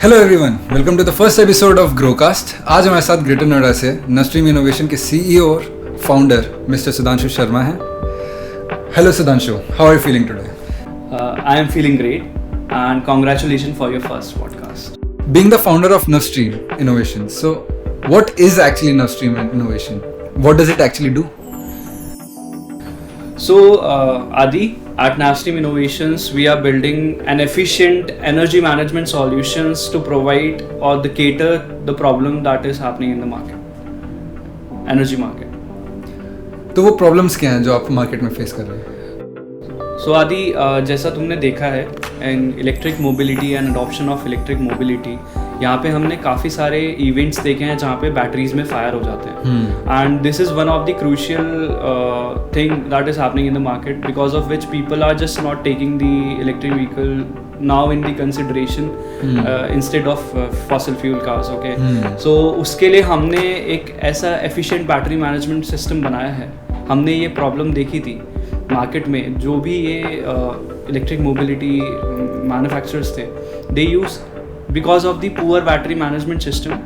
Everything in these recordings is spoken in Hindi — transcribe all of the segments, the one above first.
Hello everyone, welcome to the first episode of Growcast. आज हमारे साथ ग्रेटर नोएडा से नवस्ट्रीम इनोवेशन के सीईओ और फाउंडर मिस्टर सुधांशु शर्मा हैं। Hello Sudhanshu, how are you feeling today? I am feeling great and congratulations for your first podcast. Being the founder of Navstream Innovation, so what is actually Navstream Innovation? What does it actually do? So Adi, at Navstream Innovations, we are building an efficient energy management solutions to provide or the cater the problem that is happening in the market, energy market. तो वो प्रॉब्लम्स क्या हैं जो आप मार्केट में फेस कर रहे हैं? So आदि जैसा तुमने देखा है इन electric mobility and adoption of electric mobility, यहाँ पे हमने काफ़ी सारे इवेंट्स देखे हैं जहाँ पे बैटरीज में फायर हो जाते हैं and this is one of the crucial thing that is happening in the market because of which people are just not taking the electric vehicle now in the consideration instead of fossil fuel cars. Okay, so उसके लिए हमने एक ऐसा efficient battery management system बनाया है। हमने ये प्रॉब्लम देखी थी मार्केट में, जो भी ये इलेक्ट्रिक मोबिलिटी मैन्युफैक्चरर्स थे, they use because of the poor battery management system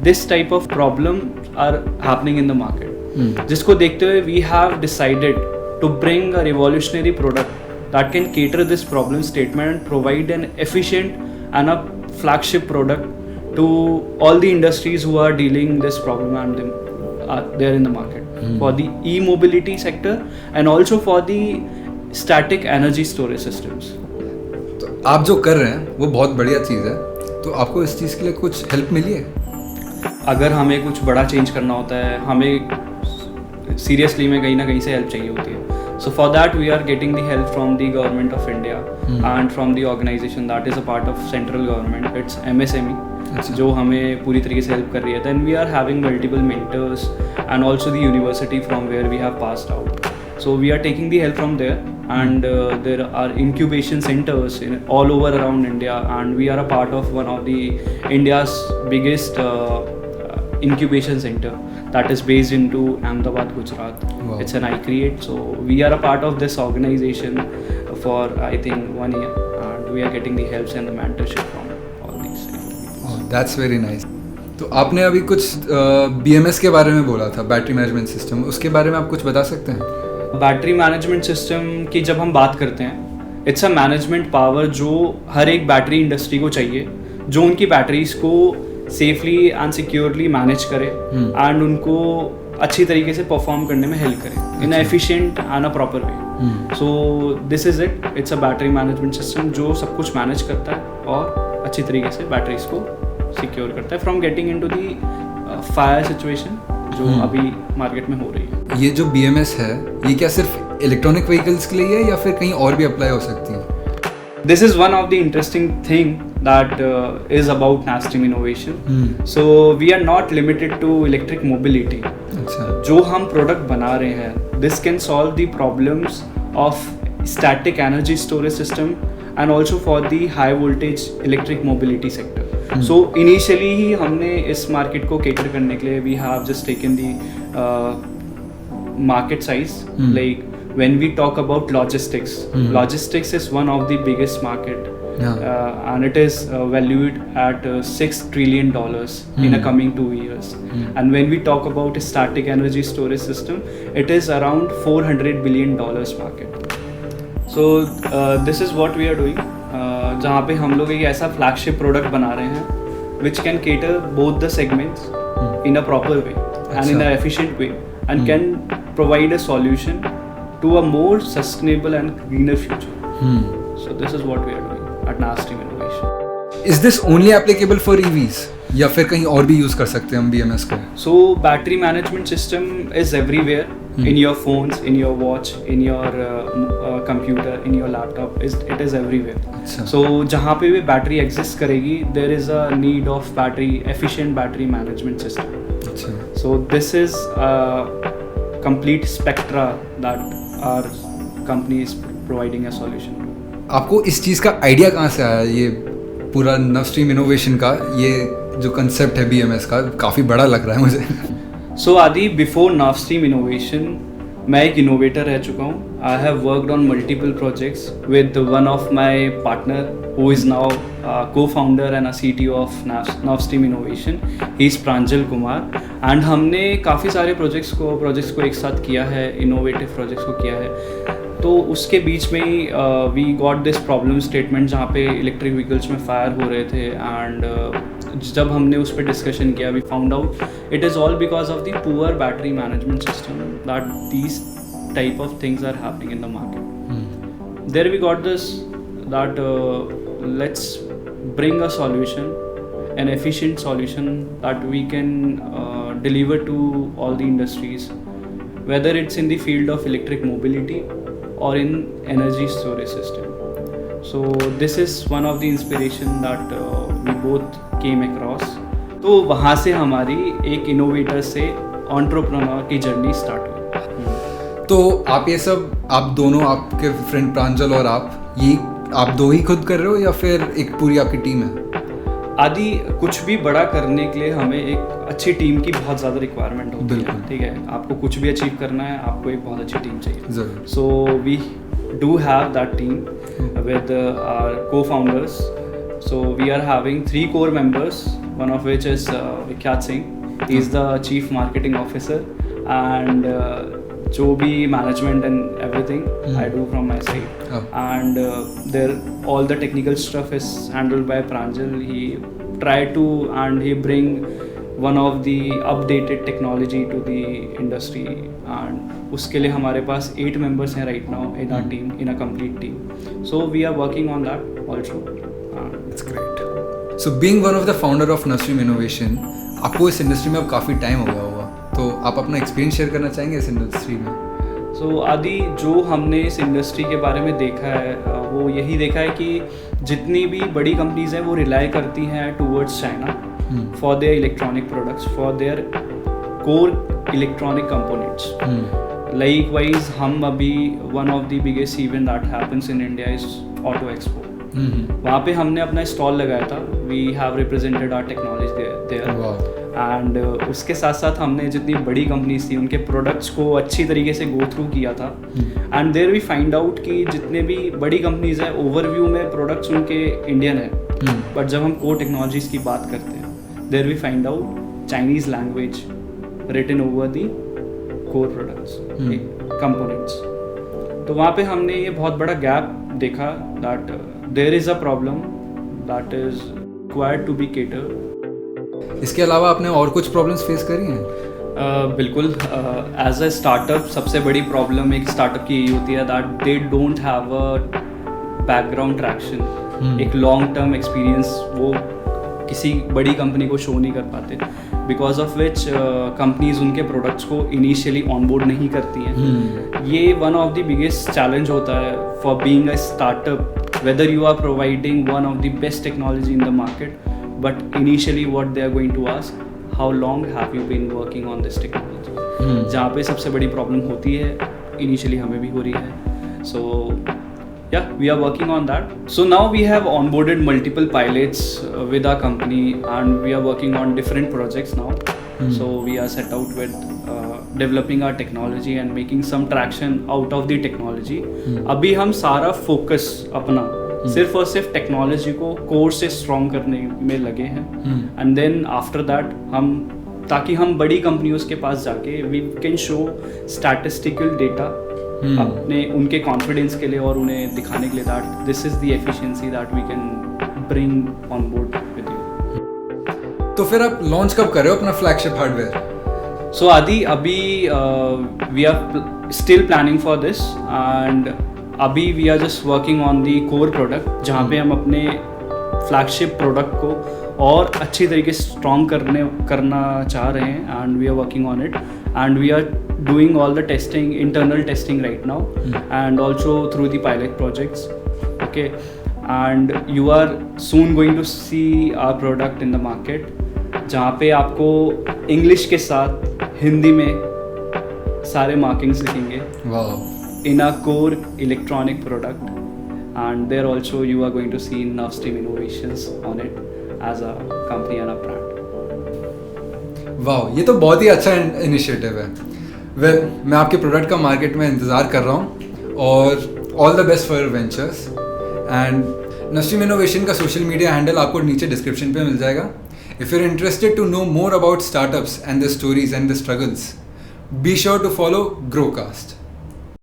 this type of problem are happening in the market, जिसको देखते हुए we have decided to bring a revolutionary product that can cater this problem statement and provide an efficient and a flagship product to all the industries who are dealing this problem and they're in the market for the e-mobility sector and also for the static energy storage systems. तो आप जो कर रहे हैं वो बहुत बढ़िया चीज़ है, तो आपको इस चीज़ के लिए कुछ हेल्प मिली है? अगर हमें कुछ बड़ा चेंज करना होता है, हमें सीरियसली में कहीं ना कहीं से हेल्प चाहिए होती है. So for that we are getting the help from the government of India and from the organization that is a part of central government. It's MSME, जो हमें पूरी तरीके से हेल्प कर रही है. Then we are having multiple mentors and also the university from where we have passed out. So we are taking the help from there and there are incubation centers all over around India and we are a part of one of the India's biggest incubation center that is based into Ahmedabad, Gujarat. Wow. It's an iCreate. So we are a part of this organization for I think 1 year and we are getting the helps and the mentorship from all these. Oh, that's very nice. तो आपने अभी कुछ BMS के बारे में बोला था, बैटरी मैनेजमेंट सिस्टम, उसके बारे में आप कुछ बता सकते हैं? बैटरी मैनेजमेंट सिस्टम की जब हम बात करते हैं, इट्स अ मैनेजमेंट पावर जो हर एक बैटरी इंडस्ट्री को चाहिए, जो उनकी बैटरीज को सेफली एंड सिक्योरली मैनेज करे एंड उनको अच्छी तरीके से परफॉर्म करने में हेल्प करे इन efficient and a proper way. So this is it, it's a battery management system जो सब कुछ मैनेज करता है और अच्छी तरीके से बैटरीज को सिक्योर करता है from getting into the fire situation जो अभी मार्केट में हो रही है. ये जो BMS है, ये क्या सिर्फ इलेक्ट्रॉनिक व्हीकल्स के लिए है या फिर कहीं और भी अप्लाई हो सकती है? This is one of the interesting thing that is about Navstream Innovation. So we are not limited to electric mobility. जो हम प्रोडक्ट बना रहे हैं, this can solve the problems of static energy storage system and also for the high voltage electric mobility sector. So initially ही हमने इस मार्केट को cater करने के लिए we have just taken the market size like when we talk about logistics, logistics is one of the biggest market and it is valued at $6 trillion in the coming 2 years. And when we talk about a static energy storage system, it is around $400 billion market. So this is what we are doing, जहाँ पे हम लोग एक ऐसा flagship product बना रहे हैं which can cater both the segments in a proper way and in an efficient way and can provide a solution to a more sustainable and greener future. So this is what we are doing at Navstream Innovation. Is this only applicable for EVs या फिर कहीं और भी यूज कर सकते हैं हम BMS को? So battery management system is everywhere in your phones, in your watch, in your computer, in your laptop. It is everywhere. So जहाँ पे भी बैटरी एग्जिस्ट करेगी, there is a need of efficient battery management system. So this is a complete spectra that our company is providing a solution to. आपको इस चीज़ का आइडिया कहाँ से आया? ये पूरा नवस्ट्रीम इनोवेशन का ये जो कंसेप्ट है BMS का, काफ़ी बड़ा लग रहा है मुझे. So आदि, बिफोर नवस्ट्रीम इनोवेशन मैं एक इनोवेटर रह चुका हूँ. I have worked on multiple projects with one of my partner who is now co-founder and a CTO of Navsteam Innovation. He is Pranjal Kumar. And हमने काफ़ी सारे प्रोजेक्ट्स को एक साथ किया है, इनोवेटिव प्रोजेक्ट्स को किया है. तो उसके बीच में ही we got this problem statement जहाँ पे इलेक्ट्रिक व्हीकल्स में फायर हो रहे थे. एंड जब हमने उस पर डिस्कशन किया, we found out it is all because of the poor battery management system that these type of things are happening in the market. There we got this that let's bring a solution, an efficient solution that we can deliver to all the industries, whether it's in the field of electric mobility or in energy storage system. So this is one of the inspiration that we both came across. तो वहाँ से हमारी एक इनोवेटर से एंटरप्रेन्योर की जर्नी स्टार्ट हुई. तो आप ये सब, आप दोनों, आपके फ्रेंड प्रांजल और आप दो ही खुद कर रहे हो या फिर एक पूरी आपकी टीम है? आदि कुछ भी बड़ा करने के लिए हमें एक अच्छी टीम की बहुत ज़्यादा रिक्वायरमेंट होती है. ठीक है, आपको कुछ भी अचीव करना है, आपको एक बहुत अच्छी टीम चाहिए. So we do have that team with our co-founders. So we are having 3 core members, one of which is Vikhyat Singh. He is the chief marketing officer, and जो भी management and everything I do from my side. And there all the technical stuff is handled by Pranjal. He try to and he bring one of the updated technology to the industry. And उसके लिए हमारे पास 8 members हैं right now in our team, in a complete team. So we are working on that also. It's great. So being one of the founder of नवस्ट्रीम innovation, आपको इस इंडस्ट्री में अब काफ़ी टाइम हो गया होगा, तो आप अपना एक्सपीरियंस शेयर करना चाहेंगे इस इंडस्ट्री में? सो आदि जो हमने इस इंडस्ट्री के बारे में देखा है, वो यही देखा है कि जितनी भी बड़ी कंपनीज हैं वो रिलाई करती हैं towards China for their electronic products, for their core electronic components. Likewise हम अभी one of the biggest event that happens in India is auto expo. वहाँ पे हमने अपना स्टॉल लगाया था. We have represented our technology there. And उसके साथ साथ हमने जितनी बड़ी कंपनीज थी उनके प्रोडक्ट्स को अच्छी तरीके से गो थ्रू किया था. And there we find out कि जितने भी बड़ी कंपनीज हैं ओवरव्यू में प्रोडक्ट्स उनके इंडियन है, बट जब हम कोर टेक्नोलॉजीज की बात करते हैं there we find out Chinese language written over the core products components. तो वहाँ पे हमने ये बहुत बड़ा गैप देखा that there is a problem that is required to be catered. इसके अलावा आपने और कुछ प्रॉब्लम्स फेस करी हैं? बिल्कुल. एज अ स्टार्टअप सबसे बड़ी प्रॉब्लम एक स्टार्टअप की यही होती है that they don't have a background traction, एक लॉन्ग टर्म एक्सपीरियंस वो किसी बड़ी कंपनी को शो नहीं कर पाते, बिकॉज ऑफ विच कंपनीज उनके प्रोडक्ट्स को इनिशियली ऑनबोर्ड नहीं करती हैं. ये one of the biggest challenge होता है for being a startup, whether you are providing one of the best technology in the market, but initially what they are going to ask, how long have you been working on this technology? जहाँ पे सबसे बड़ी प्रॉब्लम होती है, initially हमें भी हो रही है. So yeah, we are working on that. So now we have onboarded multiple pilots with our company, and we are working on different projects now. So we are set out with developing our technology and making some traction out of the technology. अभी हम सारा फोकस अपना सिर्फ और सिर्फ टेक्नोलॉजी को कोर से स्ट्रॉन्ग करने में लगे हैं. एंड देन आफ्टर दैट हम, ताकि हम बड़ी कंपनियों के पास जाके we can show statistical data अपने उनके कॉन्फिडेंस के लिए और उन्हें दिखाने के लिए that this is the efficiency that we can bring on board with you. तो फिर आप लॉन्च कब कर रहे हो अपना फ्लैगशिप हार्डवेयर? So Adi, अभी we are still planning for this, and अभी we are just working on the core product, जहाँ पे हम अपने flagship product को और अच्छी तरीके से strong करना चाह रहे हैं, and we are working on it, and we are doing all the testing, internal testing right now, and also through the pilot projects. Okay, and you are soon going to see our product in the market, जहाँ पे आपको इंग्लिश के साथ हिंदी में सारे मार्किंग्स दिखेंगे in a core electronic product. And there also you are going to see Navstream innovations on it as a company and a brand. वाह, ये तो बहुत ही अच्छा इनिशिएटिव है. वेल, मैं आपके प्रोडक्ट का मार्केट में इंतज़ार कर रहा हूँ और all the best for your ventures. And Navstream innovation का सोशल मीडिया हैंडल आपको नीचे डिस्क्रिप्शन पे मिल जाएगा. If you're interested to know more about startups and their stories and their struggles, be sure to follow Growcast.